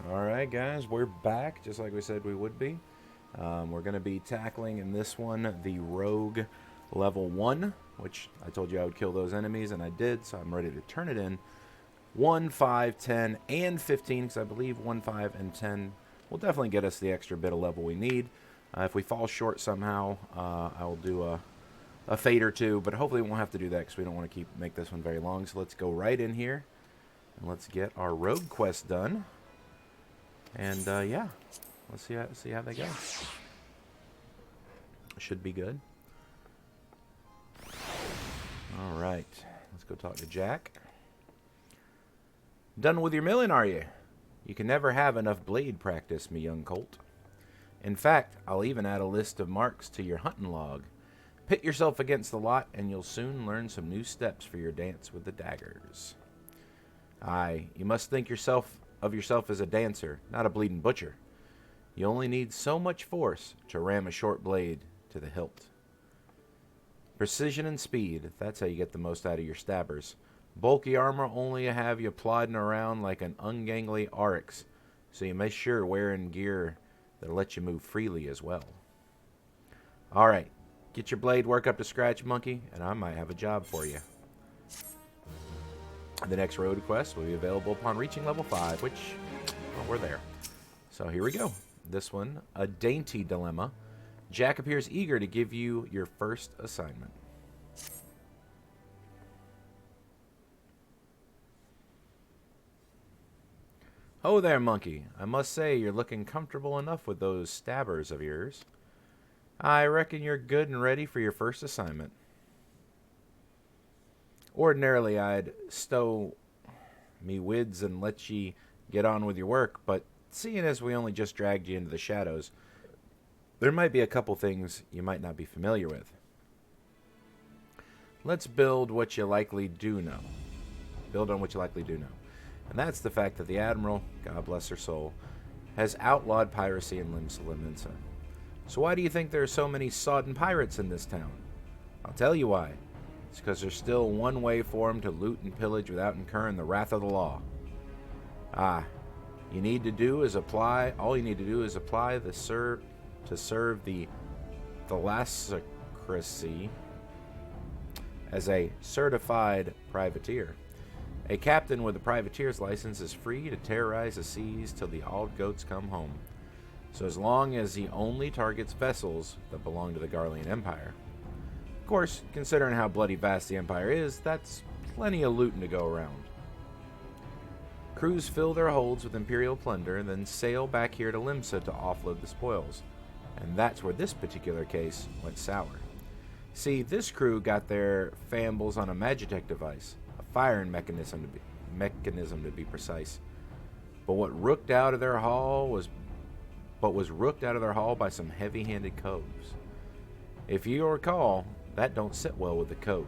Alright guys, we're back just like we said we would be. We're going to be tackling in this one the Rogue level 1, which I told you I would kill those enemies, and I did, so I'm ready to turn it in. 1, 5, 10, and 15, because I believe 1, 5, and 10 will definitely get us the extra bit of level we need. If we fall short somehow, I will do a fade or two, but hopefully we won't have to do that because we don't want to make this one very long. So let's go right in here, and let's get our Rogue quest done. And yeah, let's see how they go. Should be good. All right, let's go talk to Jack. Done with your milling, are you? You can never have enough blade practice, me young colt. In fact, I'll even add a list of marks to your hunting log. Pit yourself against the lot, and you'll soon learn some new steps for your dance with the daggers. Aye, you must think of yourself as a dancer, not a bleeding butcher. You only need so much force to ram a short blade to the hilt. Precision and speed, that's how you get the most out of your stabbers. Bulky armor only have you plodding around like an ungangly oryx, so you make sure wearing gear that'll let you move freely as well. Alright, get your blade work up to scratch, monkey, and I might have a job for you. The next road quest will be available upon reaching level 5, which, well, we're there. So here we go. This one, a dainty dilemma. Jack appears eager to give you your first assignment. Oh there, monkey. I must say you're looking comfortable enough with those stabbers of yours. I reckon you're good and ready for your first assignment. Ordinarily, I'd stow me wids and let ye get on with your work, but seeing as we only just dragged you into the shadows, there might be a couple things you might not be familiar with. Let's build what you likely do know. Build on what you likely do know. And that's the fact that the Admiral, God bless her soul, has outlawed piracy in Limsa. So why do you think there are so many sodden pirates in this town? I'll tell you why. It's because there's still one way for them to loot and pillage without incurring the wrath of the law. All you need to do is apply to serve the thalassocracy as a certified privateer. A captain with a privateer's license is free to terrorize the seas till the old goats come home. So as long as he only targets vessels that belong to the Garlean Empire. Of course, considering how bloody vast the Empire is, that's plenty of looting to go around. Crews fill their holds with Imperial plunder, then sail back here to Limsa to offload the spoils. And that's where this particular case went sour. See, this crew got their fambles on a Magitech device, a firing mechanism to be precise. But was rooked out of their hull by some heavy-handed coves. If you recall, that don't sit well with the code.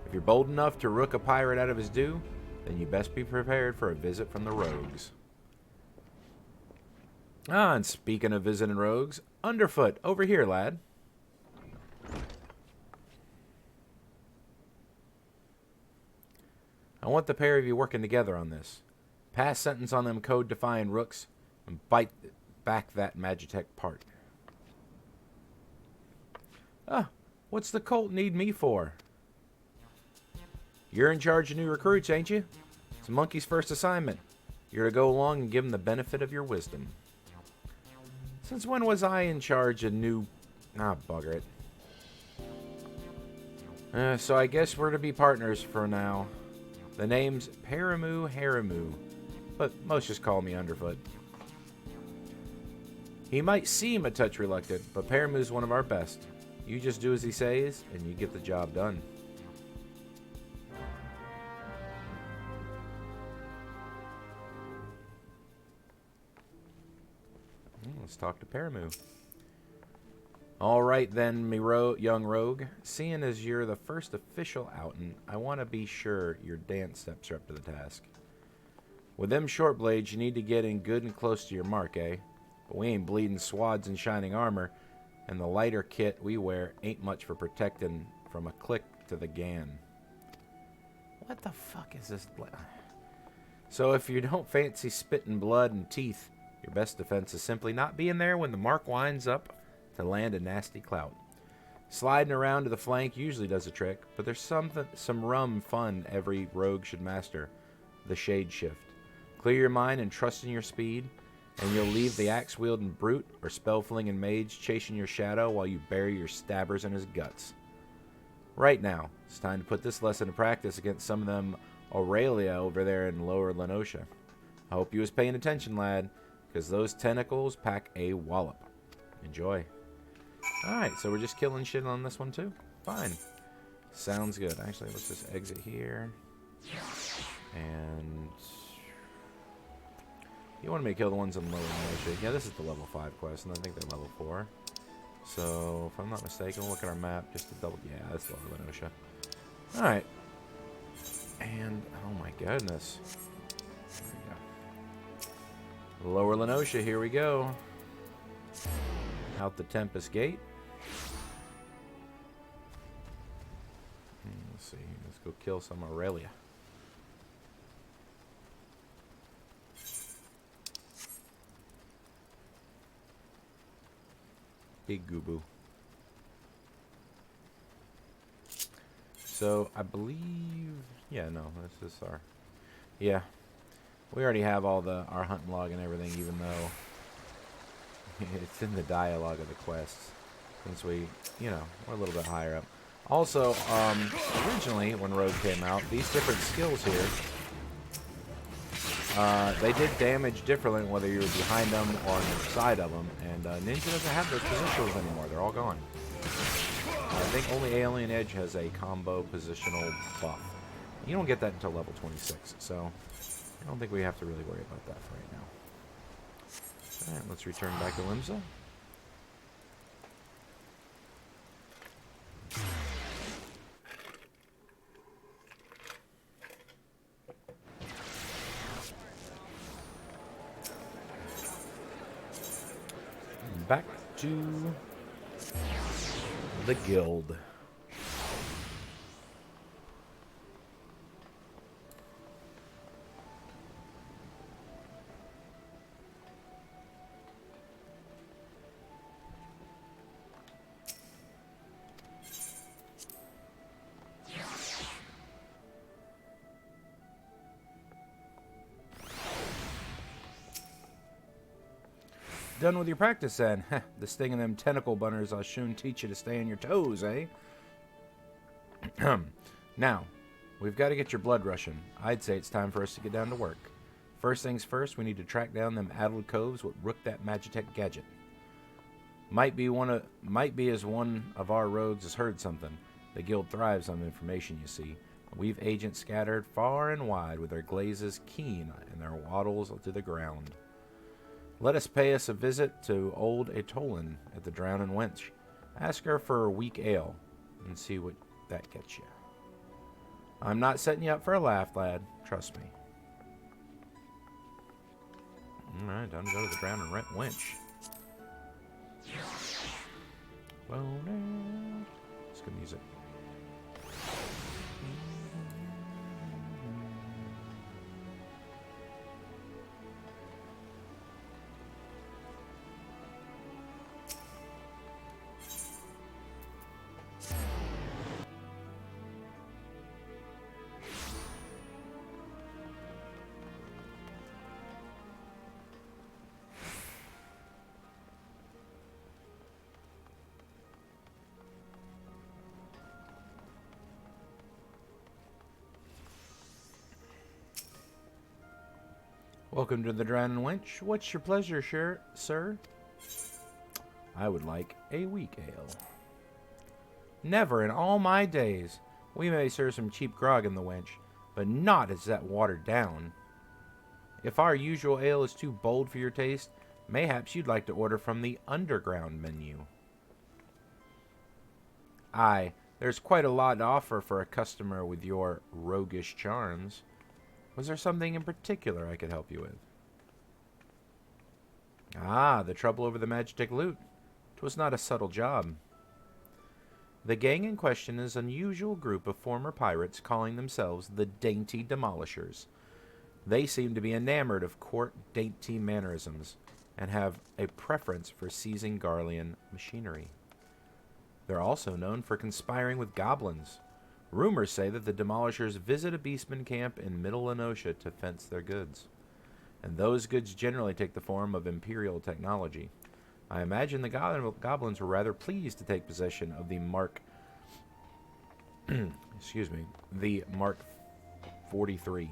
If you're bold enough to rook a pirate out of his due, then you best be prepared for a visit from the rogues. And speaking of visiting rogues, Underfoot, over here, lad. I want the pair of you working together on this. Pass sentence on them code-defying rooks and bite back that Magitech part. What's the cult need me for? You're in charge of new recruits, ain't you? It's Monkey's first assignment. You're to go along and give him the benefit of your wisdom. Since when was I in charge of new... bugger it. So I guess we're to be partners for now. The name's Paramu Haramu, but most just call me Underfoot. He might seem a touch reluctant, but Paramu's one of our best. You just do as he says, and you get the job done. Let's talk to Paramu. Alright then, me young rogue. Seeing as you're the first official outing, I want to be sure your dance steps are up to the task. With them short blades, you need to get in good and close to your mark, eh? But we ain't bleeding swads in shining armor, and the lighter kit we wear ain't much for protecting from a click to the gan. What the fuck is this? So if you don't fancy spitting blood and teeth, your best defense is simply not being there when the mark winds up to land a nasty clout. Sliding around to the flank usually does a trick, but there's some rum fun every rogue should master: the shade shift. Clear your mind and trust in your speed, and you'll leave the axe-wielding brute or spell-flinging mage chasing your shadow while you bury your stabbers in his guts. Right now, it's time to put this lesson to practice against some of them Aurelia over there in Lower Lenosha. I hope you was paying attention, lad, because those tentacles pack a wallop. Enjoy. Alright, so we're just killing shit on this one too? Fine. Sounds good. Actually, let's just exit here. And you wanted me to kill the ones in Lower Lenosha. Yeah, this is the level 5 quest, and I think they're level 4. So, if I'm not mistaken, we'll look at our map just to double... Yeah, that's Lower Lenosha. Alright. And, oh my goodness. There we go. Lower Lenosha, here we go. Out the Tempest Gate. Let's see. Let's go kill some Aurelia. Big Goobu. So, I believe... Yeah, no, this is our... Yeah. We already have all our hunting log and everything, even though it's in the dialogue of the quests. Since we, you know, we're a little bit higher up. Also, originally, when Rogue came out, these different skills here, they did damage differently whether you were behind them or on the side of them. And Ninja doesn't have those positionals anymore. They're all gone. I think only Alien Edge has a combo positional buff. You don't get that until level 26, so I don't think we have to really worry about that for right now. Alright, let's return back to Limsa. Back to the guild. Done with your practice, then. The sting of them tentacle bunners I'll soon teach you to stay on your toes, eh? Now, we've got to get your blood rushing. I'd say it's time for us to get down to work. First things first, we need to track down them addled coves what rooked that Magitech gadget. Might be as one of our rogues has heard something. The guild thrives on information, you see. We've agents scattered far and wide with their glazes keen and their wattles to the ground. Let us pay us a visit to old Atolin at the Drowning Wench. Ask her for a weak ale and see what that gets you. I'm not setting you up for a laugh, lad. Trust me. Alright, time to go to the Drowning Wench. Let's go music. Welcome to the Drowning Wench. What's your pleasure, sir? I would like a weak ale. Never in all my days. We may serve some cheap grog in the Wench, but not as that watered down. If our usual ale is too bold for your taste, mayhaps you'd like to order from the underground menu. Aye, there's quite a lot to offer for a customer with your roguish charms. Was there something in particular I could help you with? Ah, the trouble over the Magitech loot. 'Twas not a subtle job. The gang in question is an unusual group of former pirates calling themselves the Dainty Demolishers. They seem to be enamored of court dainty mannerisms and have a preference for seizing Garlean machinery. They're also known for conspiring with goblins. Rumors say that the Demolishers visit a beastman camp in Middle Lenosha to fence their goods. And those goods generally take the form of Imperial technology. I imagine the goblins were rather pleased to take possession of the Mark the Mark 43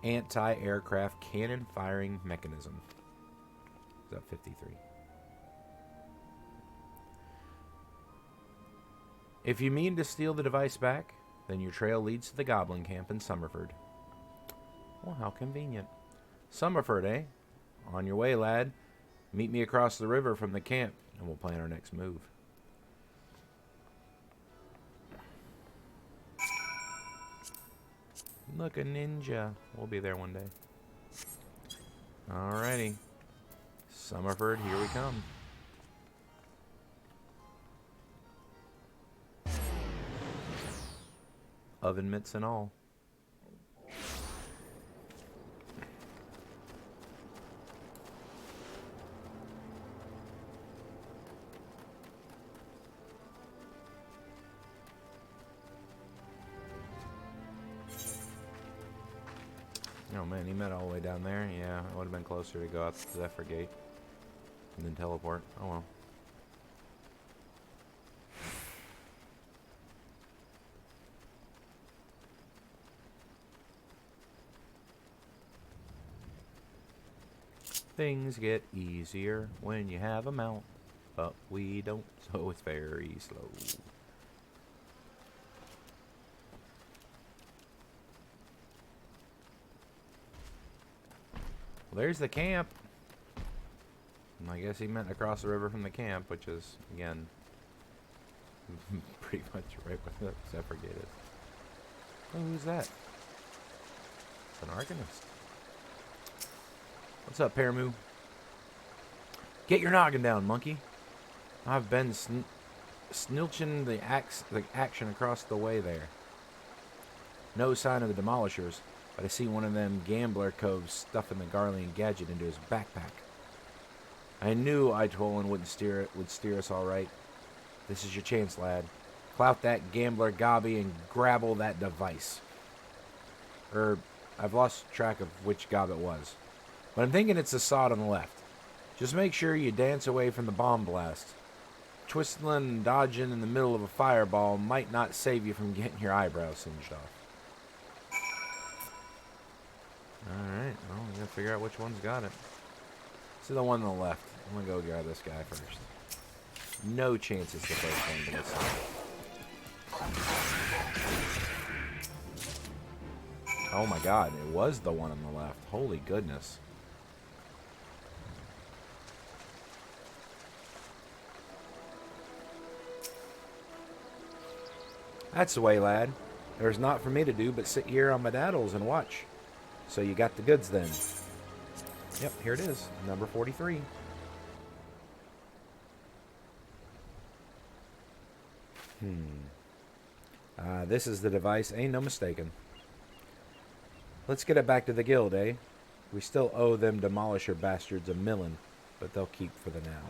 anti-aircraft cannon firing mechanism. Is that 53? If you mean to steal the device back, then your trail leads to the goblin camp in Summerford. Well, how convenient. Summerford, eh? On your way, lad. Meet me across the river from the camp, and we'll plan our next move. Look, a ninja. We'll be there one day. Alrighty. Summerford, here we come. Oven mitts and all. Oh man, he met all the way down there. Yeah, it would have been closer to go out the Zephyr Gate and then teleport. Oh well. Things get easier when you have a mount, but we don't, so it's very slow. Well, there's the camp. And I guess he meant across the river from the camp, which is, again, pretty much right where the Zephyr Gate is. Oh, who's that? It's an Arcanist. What's up, Paramoo? Get your noggin down, monkey. I've been snilching the action across the way there. No sign of the Demolishers, but I see one of them gambler coves stuffing the Garlean gadget into his backpack. I knew Eidolon would steer us all right. This is your chance, lad. Clout that gambler gobby and grabble that device. I've lost track of which gob it was. But I'm thinking it's the sod on the left. Just make sure you dance away from the bomb blast. Twisting and dodging in the middle of a fireball might not save you from getting your eyebrows singed off. Alright, well, we gotta figure out which one's got it. This is the one on the left. I'm gonna go grab this guy first. No chance it's the first one, but it's... Oh my god, it was the one on the left. Holy goodness. That's the way, lad. There's naught for me to do but sit here on my daddles and watch. So you got the goods then. Yep, here it is. Number 43. This is the device. Ain't no mistaken. Let's get it back to the guild, eh? We still owe them Demolisher bastards a million, but they'll keep for the now.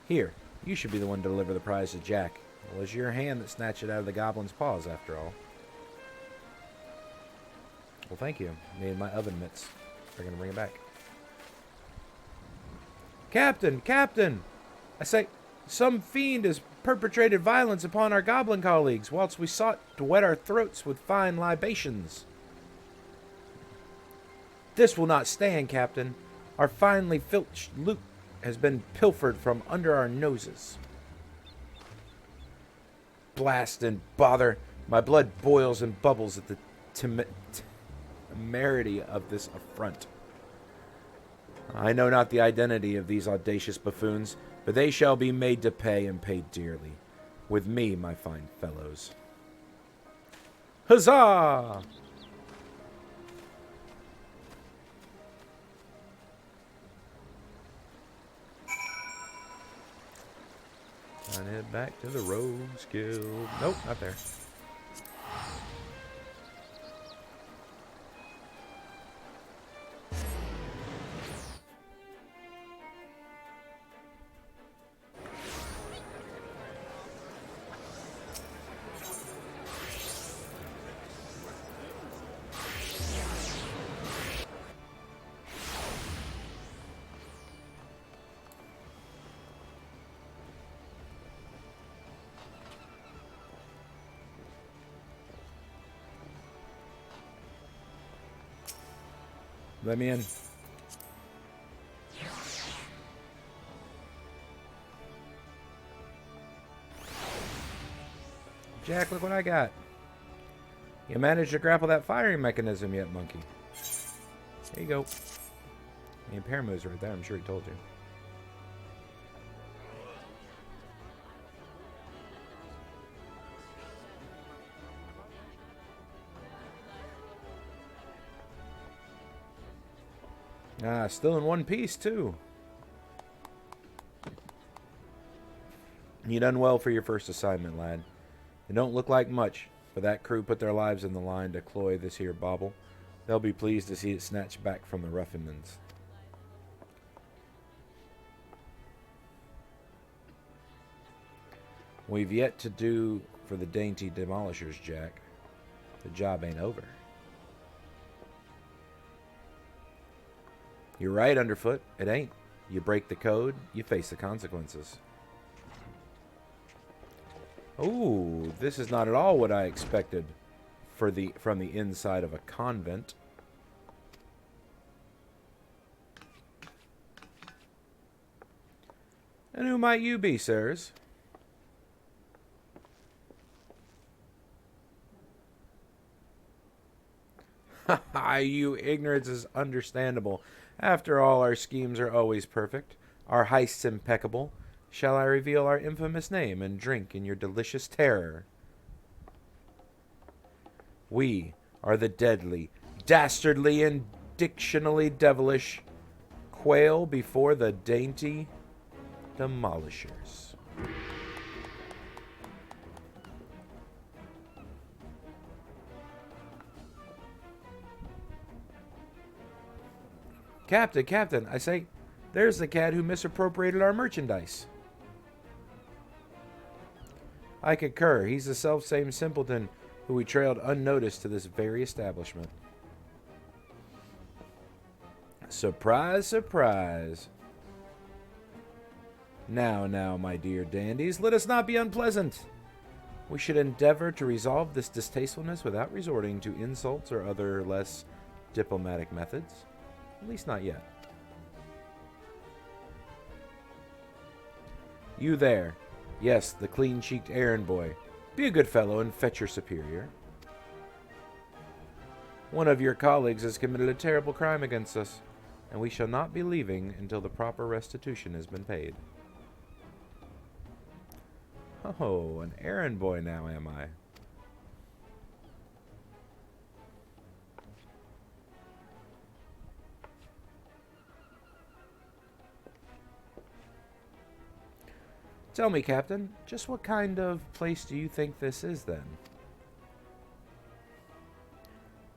Here, you should be the one to deliver the prize to Jack. It was your hand that snatched it out of the goblin's paws, after all. Well, thank you. Made my oven mitts. They're going to bring it back. Captain! Captain! I say, some fiend has perpetrated violence upon our goblin colleagues, whilst we sought to wet our throats with fine libations. This will not stand, Captain. Our finely filched loot has been pilfered from under our noses. Blast and bother. My blood boils and bubbles at the temerity of this affront. I know not the identity of these audacious buffoons, but they shall be made to pay and pay dearly. With me, my fine fellows. Huzzah! And head back to the Rogues Guild. Nope, not there. Let me in. Jack, look what I got. You managed to grapple that firing mechanism yet, monkey? There you go. The impair move's right there. I'm sure he told you. Ah, still in one piece, too. You done well for your first assignment, lad. It don't look like much, but that crew put their lives in the line to cloy this here bauble. They'll be pleased to see it snatched back from the ruffians. We've yet to do for the dainty demolishers, Jack. The job ain't over. You're right, Underfoot. It ain't. You break the code, you face the consequences. Ooh, this is not at all what I expected from the inside of a convent. And who might you be, sirs? Ha, you ignorance is understandable. After all, our schemes are always perfect, our heists impeccable. Shall I reveal our infamous name and drink in your delicious terror? We are the deadly, dastardly, and dictionally devilish quail before the dainty demolishers. Captain, I say, there's the cad who misappropriated our merchandise. I concur. He's the self-same simpleton who we trailed unnoticed to this very establishment. Surprise, surprise. Now, my dear dandies, let us not be unpleasant. We should endeavor to resolve this distastefulness without resorting to insults or other less diplomatic methods. At least not yet. You there. Yes, the clean-cheeked errand boy. Be a good fellow and fetch your superior. One of your colleagues has committed a terrible crime against us, and we shall not be leaving until the proper restitution has been paid. Oh, an errand boy now, am I? Tell me, Captain, just what kind of place do you think this is,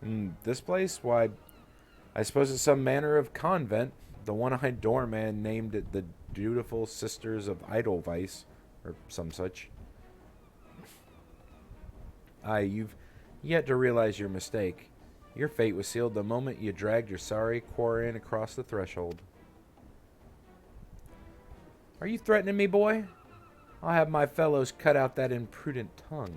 then? This place? Why, I suppose it's some manner of convent. The one-eyed doorman named it the Dutiful Sisters of Edelweiss, or some such. Aye, you've yet to realize your mistake. Your fate was sealed the moment you dragged your sorry quarry across the threshold. Are you threatening me, boy? I'll have my fellows cut out that impudent tongue.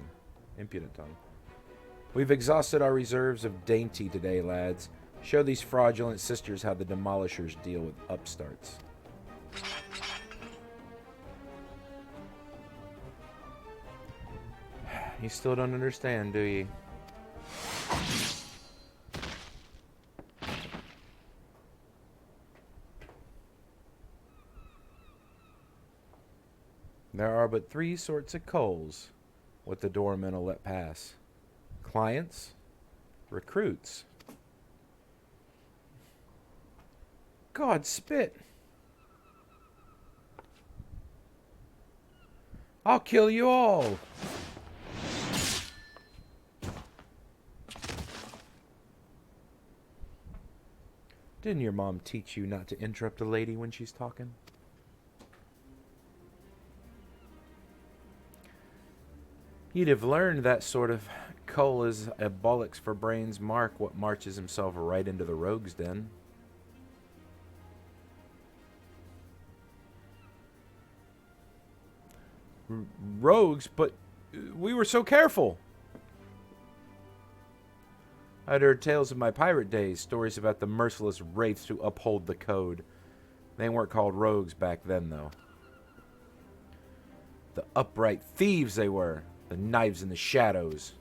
We've exhausted our reserves of dainty today, lads. Show these fraudulent sisters how the demolishers deal with upstarts. You still don't understand, do you? There are but three sorts of coals what the doormen will let pass. Clients, recruits. God, spit. I'll kill you all. Didn't your mom teach you not to interrupt a lady when she's talking? You'd have learned that sort of coal is a bollocks for brains mark what marches himself right into the rogue's den. Rogues? But we were so careful. I'd heard tales of my pirate days, stories about the merciless wraiths who uphold the code. They weren't called rogues back then, though. The upright thieves they were, the knives in the shadows.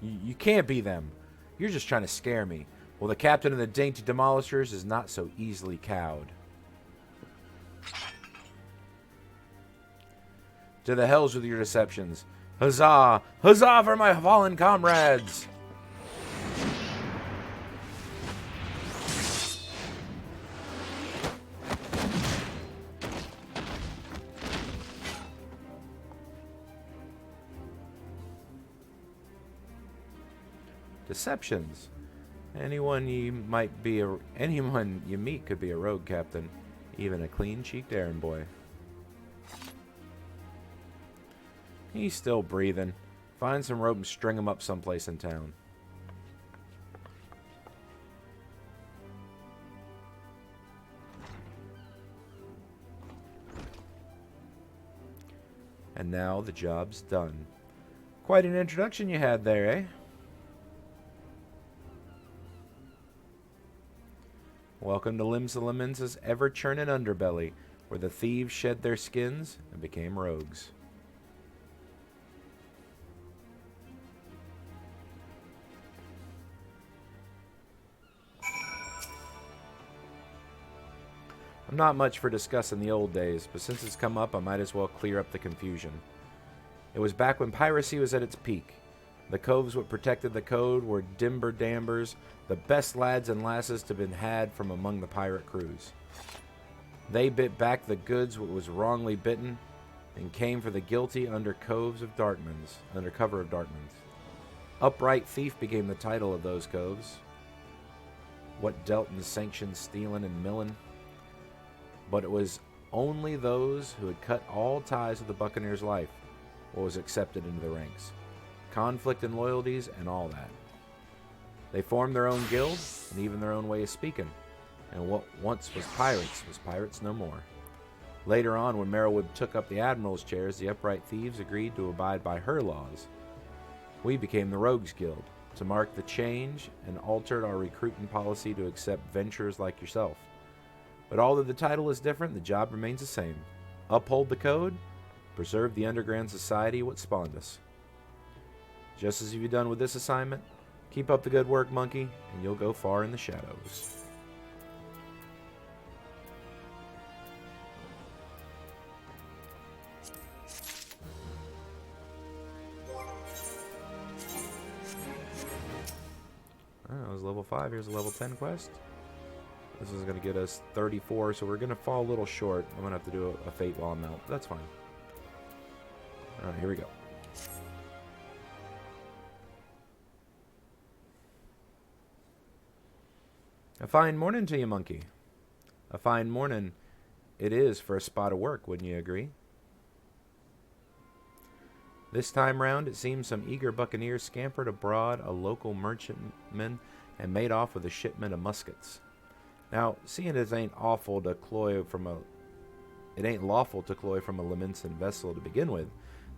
You can't be them. You're just trying to scare me. Well, the captain of the dainty demolishers is not so easily cowed. To the hells with your deceptions. Huzzah! Huzzah for my fallen comrades! Deceptions. Anyone you meet could be a rogue captain, even a clean-cheeked errand boy. He's still breathing. Find some rope and string him up someplace in town. And now the job's done. Quite an introduction you had there, eh? Welcome to Limsa ever-churning underbelly, where the thieves shed their skins and became rogues. I'm not much for discussing the old days, but since it's come up, I might as well clear up the confusion. It was back when piracy was at its peak. The coves what protected the code were dimber dambers, the best lads and lasses to been had from among the pirate crews. They bit back the goods what was wrongly bitten, and came for the guilty under cover of Dartmouth. Upright thief became the title of those coves. What dealt in sanctioned stealing and milling. But it was only those who had cut all ties with the Buccaneer's life what was accepted into the ranks. Conflict and loyalties and all that. They formed their own guild and even their own way of speaking. And what once was pirates no more. Later on, when Merylwood took up the admiral's chairs, the upright thieves agreed to abide by her laws. We became the Rogues Guild to mark the change and altered our recruiting policy to accept venturers like yourself. But although the title is different, the job remains the same. Uphold the code, preserve the underground society what spawned us. Just as you've done with this assignment, keep up the good work, monkey, and you'll go far in the shadows. That was level 5. Here's a level 10 quest. This is going to get us 34, so we're going to fall a little short. I'm going to have to do a fate while I'm out. That's fine. Alright, here we go. A fine morning to you, monkey. A fine morning it is for a spot of work, wouldn't you agree? This time round, it seems some eager buccaneers scampered abroad a local merchantman and made off with a shipment of muskets. Now, seeing it ain't lawful to cloy from a Leminson vessel to begin with,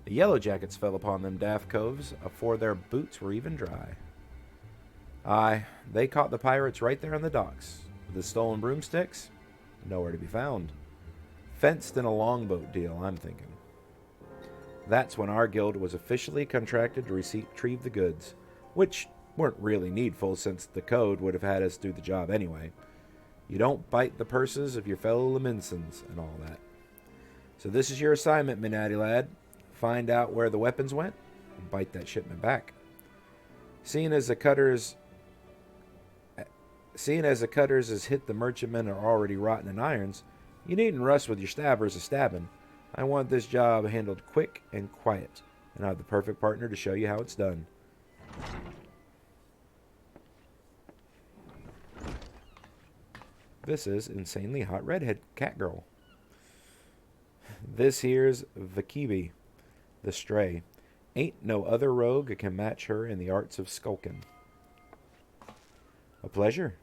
the yellow jackets fell upon them daft coves afore their boots were even dry. Aye, they caught the pirates right there on the docks. With the stolen broomsticks, nowhere to be found. Fenced in a longboat deal, I'm thinking. That's when our guild was officially contracted to retrieve the goods, which weren't really needful since the code would have had us do the job anyway. You don't bite the purses of your fellow Leminsons and all that. So this is your assignment, Minati lad. Find out where the weapons went and bite that shipment back. Seeing as the cutters has hit the merchantmen are already rotten in irons, you needn't rush with your stabbers of stabbing. I want this job handled quick and quiet, and I have the perfect partner to show you how it's done. This is insanely hot redhead cat girl. This here's Vakibi, the stray. Ain't no other rogue can match her in the arts of skulking. A pleasure.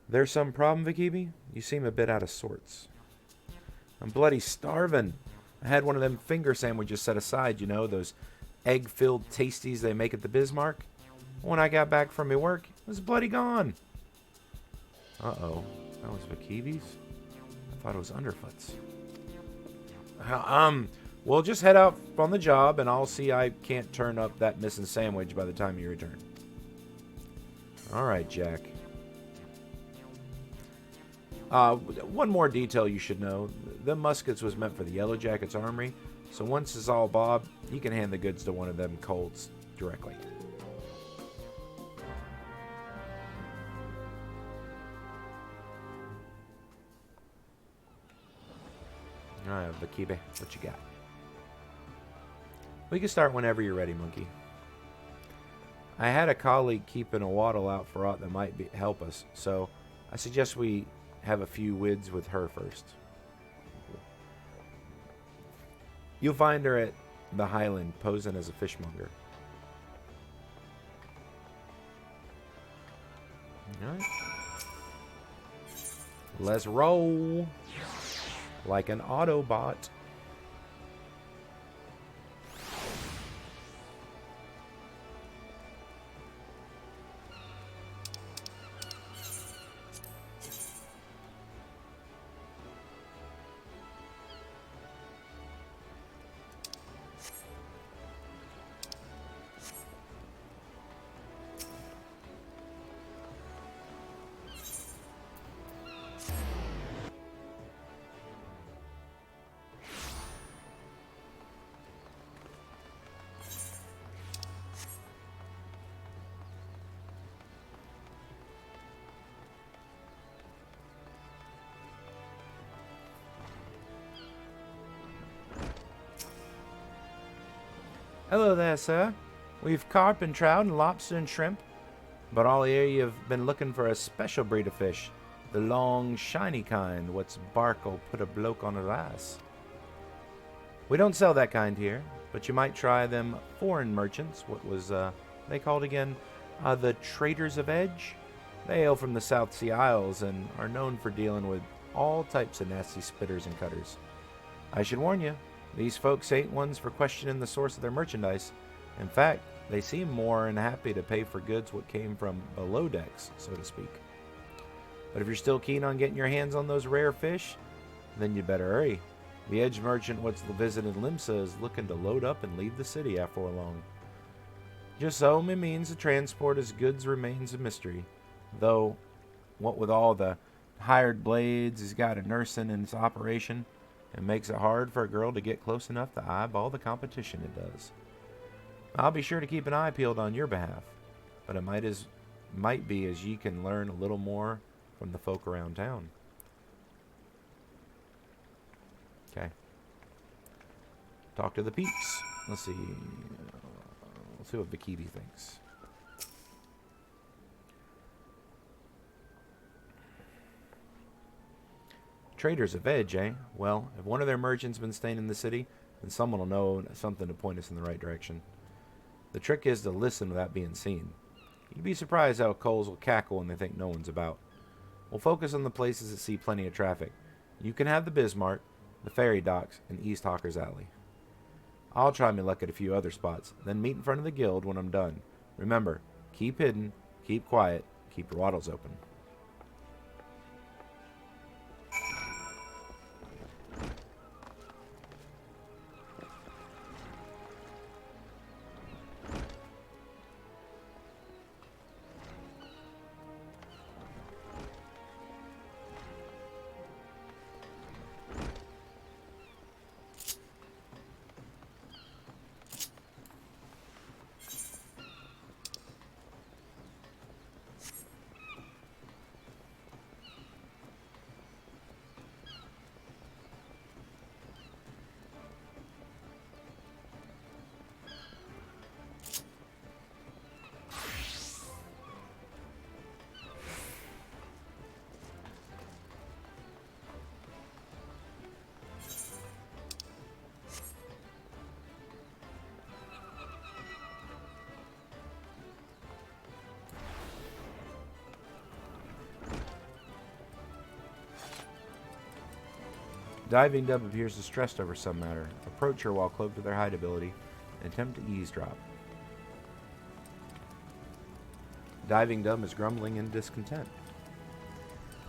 There's some problem, Vakibi? You seem a bit out of sorts. I'm bloody starving. I had one of them finger sandwiches set aside, you know, those egg-filled tasties they make at the Bismarck. When I got back from my work, it was bloody gone. Uh-oh. That was Vakivi's? I thought it was Underfoot's. We'll just head out on the job, and I'll see I can't turn up that missing sandwich by the time you return. All right, Jack. One more detail you should know. The muskets was meant for the Yellow Jackets' armory, so once it's all bob, you can hand the goods to one of them colts directly. All right, Vakibe, what you got? We can start whenever you're ready, Monkey. I had a colleague keeping a waddle out for aught that might help us, so I suggest we have a few wids with her first. You'll find her at the Highland, posing as a fishmonger. Alright. Let's roll. Like an Autobot. Hello there, sir. We've carp and trout and lobster and shrimp, but all here you've been looking for a special breed of fish, the long, shiny kind, what's bark'll put a bloke on his ass. We don't sell that kind here, but you might try them foreign merchants, what was they called again? The Traders of Edge? They hail from the South Sea Isles and are known for dealing with all types of nasty spitters and cutters. I should warn you, these folks ain't ones for questioning the source of their merchandise. In fact, they seem more than happy to pay for goods what came from below decks, so to speak. But if you're still keen on getting your hands on those rare fish, then you better hurry. The Edge merchant what's visiting Limsa is looking to load up and leave the city afore long. Just so me means to transport his goods remains a mystery, though what with all the hired blades he's got a nursing in its operation, it makes it hard for a girl to get close enough to eyeball the competition it does. I'll be sure to keep an eye peeled on your behalf, but it might be as ye can learn a little more from the folk around town. Okay. Talk to the peeps. Let's see. Let's see what Vakivi thinks. Traders of Edge, eh? Well, if one of their merchants been staying in the city, then someone will know something to point us in the right direction. The trick is to listen without being seen. You'd be surprised how coals will cackle when they think no one's about. We'll focus on the places that see plenty of traffic. You can have the Bismarck, the ferry docks, and East Hawker's Alley. I'll try my luck at a few other spots, then meet in front of the guild when I'm done. Remember, keep hidden, keep quiet, keep your waddles open. Diving Dub appears distressed over some matter. Approach her while cloaked with her hide ability and attempt to eavesdrop. Diving Dub is grumbling in discontent.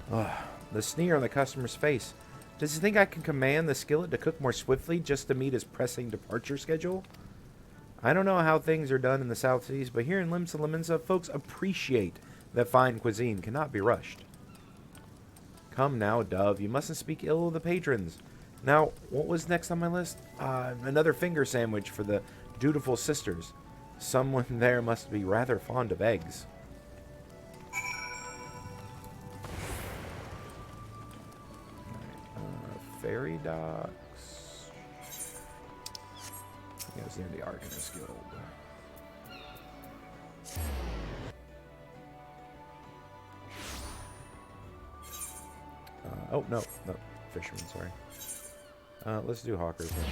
Ugh, the sneer on the customer's face. Does he think I can command the skillet to cook more swiftly just to meet his pressing departure schedule? I don't know how things are done in the South Seas, but here in Limsa Lominsa, folks appreciate that fine cuisine cannot be rushed. Come now, Dove, you mustn't speak ill of the patrons. Now, what was next on my list? Another finger sandwich for the dutiful sisters. Someone there must be rather fond of eggs. Ferry docks. Yeah, it's near the Arcanist Guild. Oh, no. Fisherman, sorry. Let's do Hawkers then.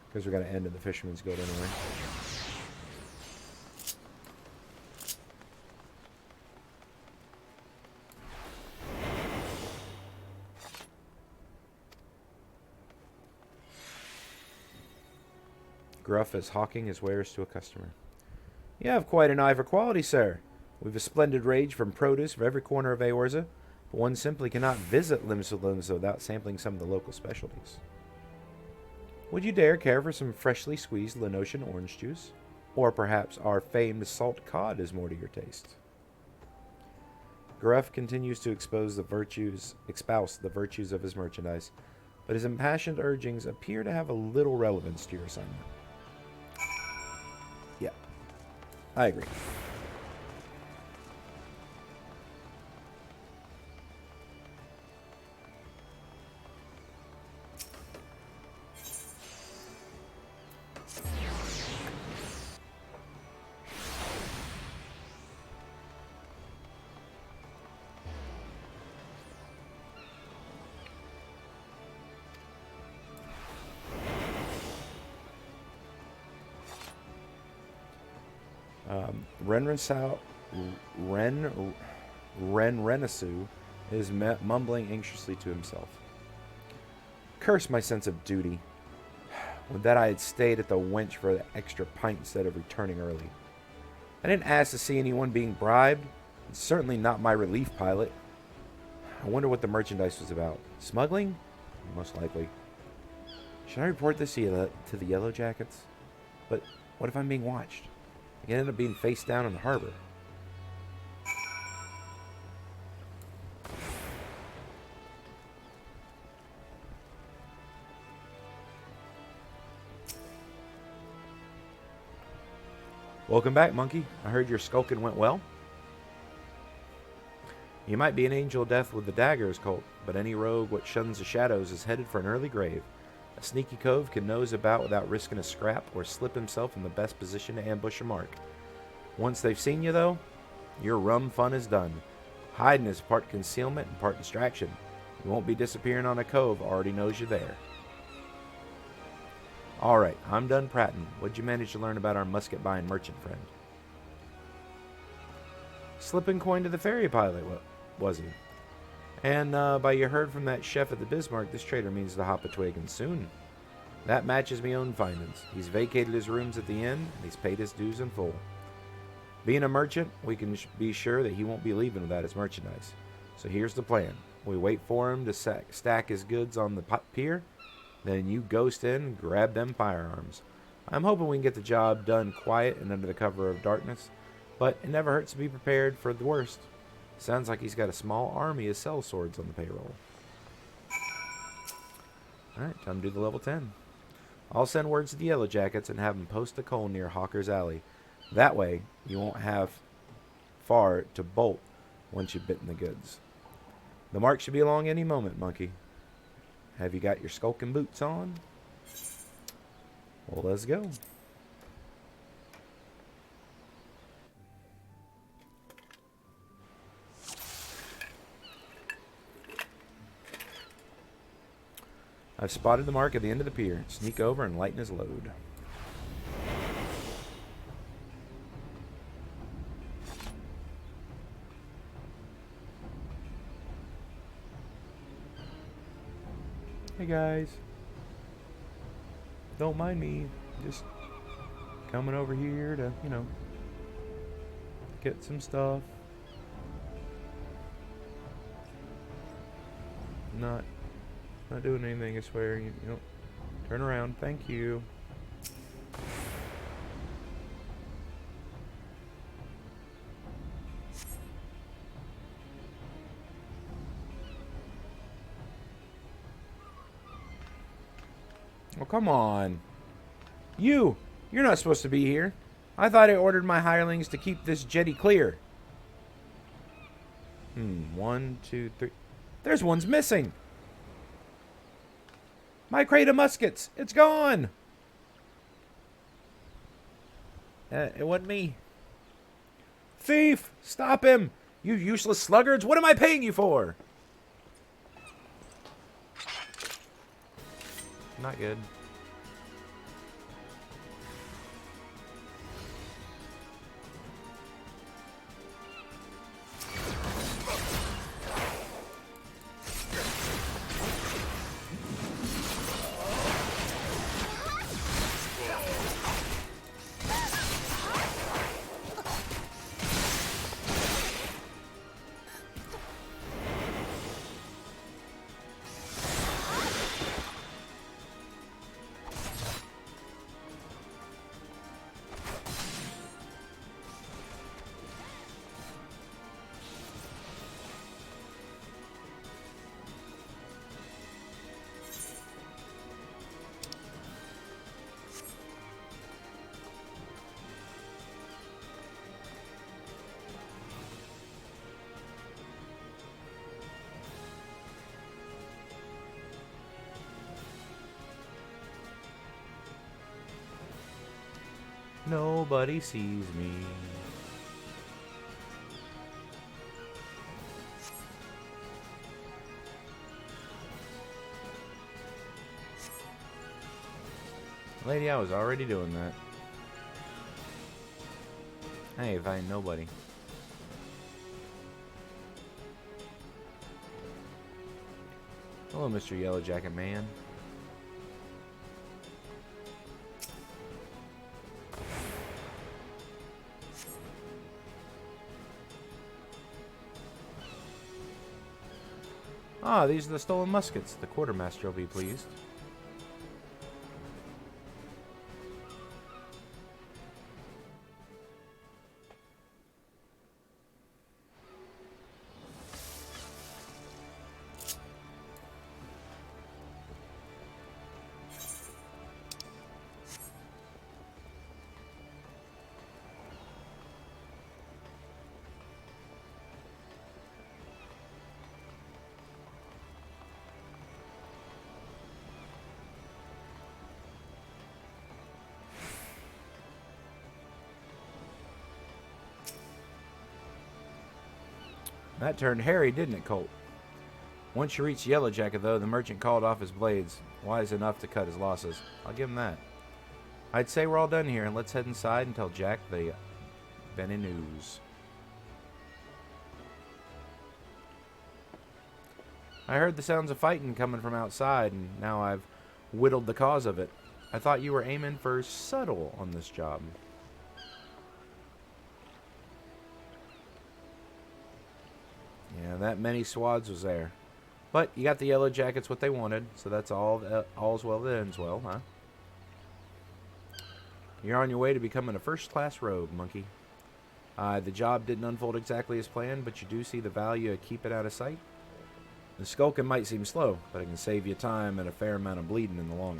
Because we're going to end in the Fisherman's Guild anyway. Gruff is hawking his wares to a customer. You have quite an eye for quality, sir. We've a splendid range from produce for every corner of Eorza, but one simply cannot visit Limsa without sampling some of the local specialties. Would you dare care for some freshly squeezed Lenosian orange juice? Or perhaps our famed salt cod is more to your taste? Gruff continues to espouse the virtues of his merchandise, but his impassioned urgings appear to have a little relevance to your assignment. Yeah, I agree. Renasu is mumbling anxiously to himself. Curse my sense of duty. Would that I had stayed at the wench for the extra pint instead of returning early. I didn't ask to see anyone being bribed. It's certainly not my relief pilot. I wonder what the merchandise was about. Smuggling? Most likely. Should I report this to the Yellow Jackets? But what if I'm being watched? I can end up being face down in the harbor. Welcome back, Monkey. I heard your skulking went well. You might be an angel of death with the daggers, Colt, but any rogue what shuns the shadows is headed for an early grave. A sneaky cove can nose about without risking a scrap or slip himself in the best position to ambush a mark. Once they've seen you, though, your rum fun is done. Hiding is part concealment and part distraction. You won't be disappearing on a cove already knows you're there. Alright, I'm done prating. What'd you manage to learn about our musket-buying merchant friend? Slipping coin to the ferry pilot, was he? And by you heard from that chef at the Bismarck, this trader means to hop a twig and soon. That matches me own findings. He's vacated his rooms at the inn, and he's paid his dues in full. Being a merchant, we can be sure that he won't be leaving without his merchandise. So here's the plan. We wait for him to stack his goods on the pier, then you ghost in and grab them firearms. I'm hoping we can get the job done quiet and under the cover of darkness, but it never hurts to be prepared for the worst. Sounds like he's got a small army of cell swords on the payroll. Alright, time to do the level 10. I'll send words to the Yellow Jackets and have them post a coal near Hawker's Alley. That way, you won't have far to bolt once you've bitten the goods. The mark should be along any moment, Monkey. Have you got your skulking boots on? Well, let's go. I've spotted the mark at the end of the pier. Sneak over and lighten his load. Hey guys. Don't mind me. Just coming over here to, get some stuff. Not doing anything, I swear. You know, turn around. Thank you. Oh, come on. You're not supposed to be here. I thought I ordered my hirelings to keep this jetty clear. 1, 2, 3. There's one's missing. My crate of muskets. It's gone. It wasn't me. Thief! Stop him! You useless sluggards! What am I paying you for? Not good. Nobody sees me. Lady, I was already doing that. Hey, if I ain't nobody. Hello, Mr. Yellow Jacket Man. Ah, these are the stolen muskets. The quartermaster will be pleased. That turned hairy, didn't it, Colt? Once you reached Yellow Jacket, though, the merchant called off his blades, wise enough to cut his losses. I'll give him that. I'd say we're all done here, and let's head inside and tell Jack the Benny news. I heard the sounds of fighting coming from outside, and now I've whittled the cause of it. I thought you were aiming for subtle on this job. Yeah, that many swads was there. But you got the Yellow Jackets what they wanted, so that's all's well that ends well, huh? You're on your way to becoming a first-class rogue, monkey. The job didn't unfold exactly as planned, but you do see the value of keeping out of sight. The skulking might seem slow, but it can save you time and a fair amount of bleeding in the long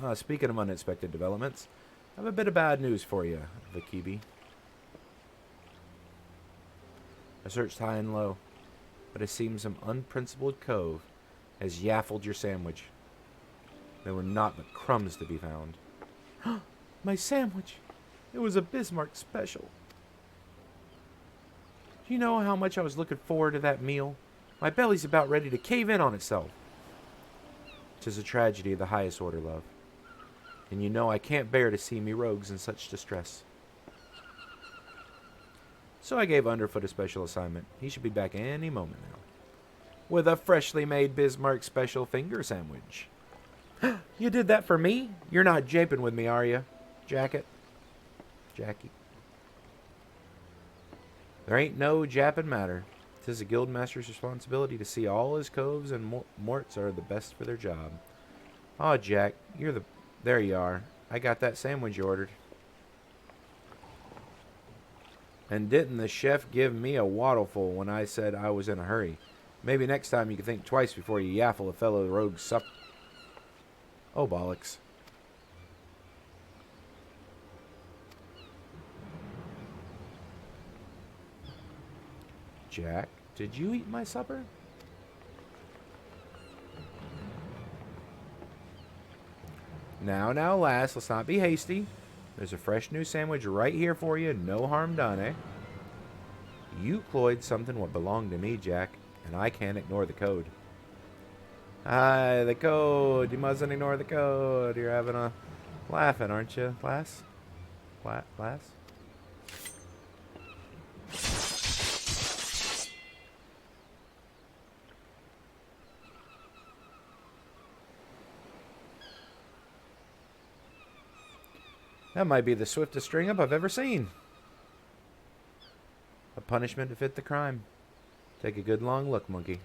run. Speaking of unexpected developments, I have a bit of bad news for you, Vakibi. I searched high and low, but it seems some unprincipled cove has yaffled your sandwich. There were naught but crumbs to be found. My sandwich! It was a Bismarck special. Do you know how much I was looking forward to that meal? My belly's about ready to cave in on itself. 'Tis a tragedy of the highest order, love. And you know I can't bear to see me rogues in such distress. So I gave Underfoot a special assignment. He should be back any moment now. with a freshly made Bismarck special finger sandwich. You did that for me? You're not japing with me, are you? Jackie. There ain't no japping matter. 'Tis a guildmaster's responsibility to see all his coves and morts are the best for their job. Aw, Jack, you're the... There you are. I got that sandwich you ordered. And didn't the chef give me a waddleful when I said I was in a hurry? Maybe next time you can think twice before you yaffle a fellow rogue sup... Oh, bollocks. Jack, did you eat my supper? Now, lass, let's not be hasty. There's a fresh new sandwich right here for you. No harm done, eh? You cloyed something what belonged to me, Jack, and I can't ignore the code. Aye, the code. You mustn't ignore the code. You're having a laughing, aren't you, lass? Lass? That might be the swiftest string-up I've ever seen. A punishment to fit the crime. Take a good long look, monkey.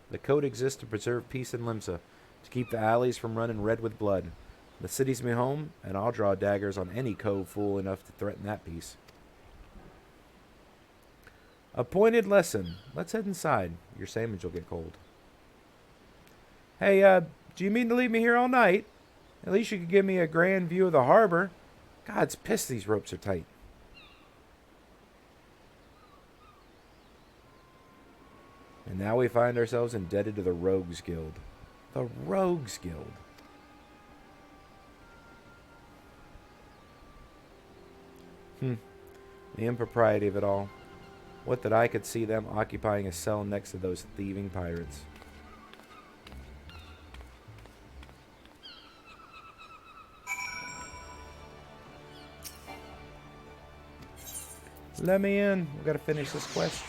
The code exists to preserve peace in Limsa, to keep the alleys from running red with blood. The city's me home, and I'll draw daggers on any cove fool enough to threaten that peace. A pointed lesson. Let's head inside. Your sandwich will get cold. Hey, do you mean to leave me here all night? At least you could give me a grand view of the harbor. God's pissed these ropes are tight. And now we find ourselves indebted to the Rogues Guild. The Rogues Guild. The impropriety of it all. What that I could see them occupying a cell next to those thieving pirates. Let me in. We've got to finish this quest.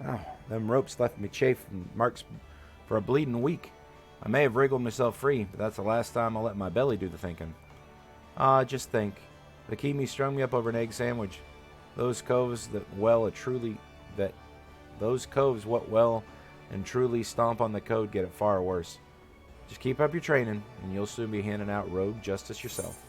Oh, them ropes left me chafed and marks for a bleeding week. I may have wriggled myself free, but that's the last time I'll let my belly do the thinking. Just think. The Kimi strung me up over an egg sandwich. Those coves what well and truly stomp on the code get it far worse. Just keep up your training, and you'll soon be handing out rogue justice yourself.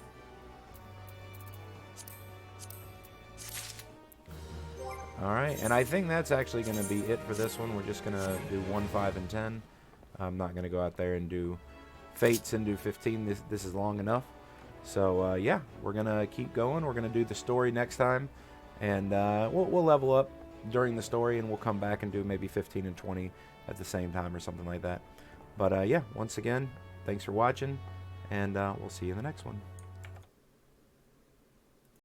Alright, and I think that's actually going to be it for this one. We're just going to do 1, 5, and 10. I'm not going to go out there and do Fates and do 15. This is long enough. So, yeah, we're going to keep going. We're going to do the story next time. And we'll level up during the story, and we'll come back and do maybe 15 and 20 at the same time or something like that. But, yeah, once again, thanks for watching, and we'll see you in the next one.